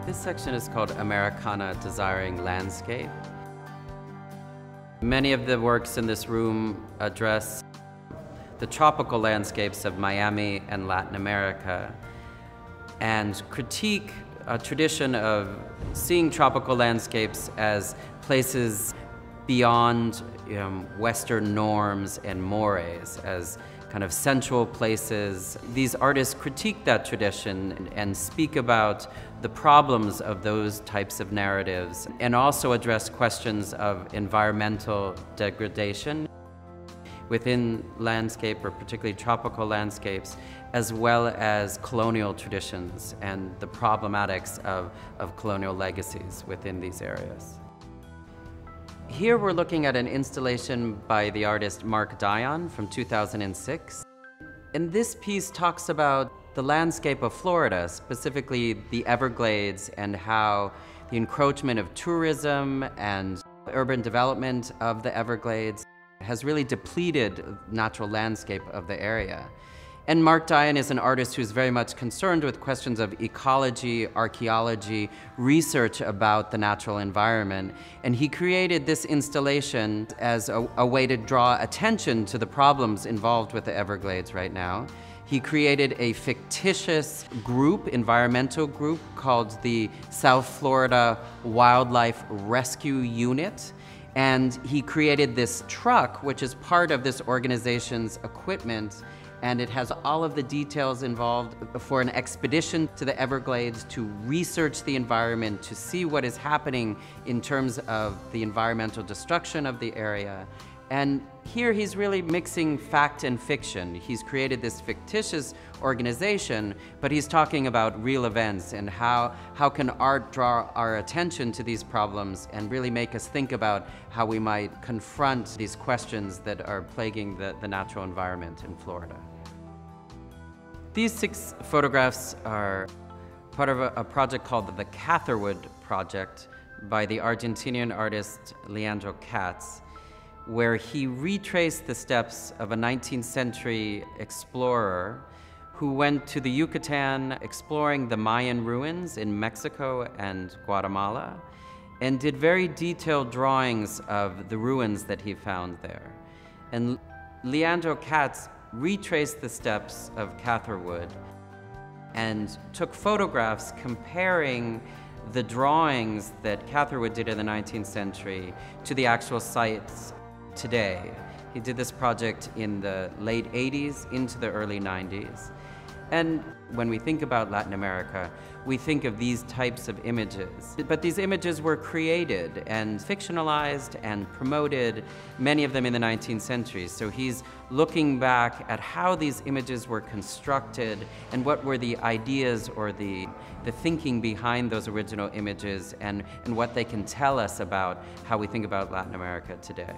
This section is called Americana, Desiring Landscape. Many of the works in this room address the tropical landscapes of Miami and Latin America and critique a tradition of seeing tropical landscapes as places beyond Western norms and mores, as kind of sensual places. These artists critique that tradition and speak about the problems of those types of narratives, and also address questions of environmental degradation within landscape, or particularly tropical landscapes, as well as colonial traditions and the problematics of colonial legacies within these areas. Here we're looking at an installation by the artist Mark DION from 2006. And this piece talks about the landscape of Florida, specifically the Everglades, and how the encroachment of tourism and urban development of the Everglades has really depleted the natural landscape of the area. And Mark DION is an artist who's very much concerned with questions of ecology, archaeology, research about the natural environment. And he created this installation as a way to draw attention to the problems involved with the Everglades right now. He created a fictitious group, environmental group, called the South Florida Wildlife Rescue Unit. And he created this truck, which is part of this organization's equipment, and it has all of the details involved for an expedition to the Everglades to research the environment, to see what is happening in terms of the environmental destruction of the area. And here he's really mixing fact and fiction. He's created this fictitious organization, but he's talking about real events and how can art draw our attention to these problems and really make us think about how we might confront these questions that are plaguing the natural environment in Florida. These 6 photographs are part of a project called the CATHERWOOD project by the Argentinian artist Leandro KATZ, where he retraced the steps of a 19th century explorer who went to the Yucatan exploring the Mayan ruins in Mexico and Guatemala, and did very detailed drawings of the ruins that he found there. And Leandro KATZ retraced the steps of CATHERWOOD and took photographs comparing the drawings that CATHERWOOD did in the 19th century to the actual sites today. He did this project in the late 80s into the early 90s. And when we think about Latin America, we think of these types of images. But these images were created and fictionalized and promoted, many of them in the 19th century. So he's looking back at how these images were constructed and what were the ideas or the thinking behind those original images, and what they can tell us about how we think about Latin America today.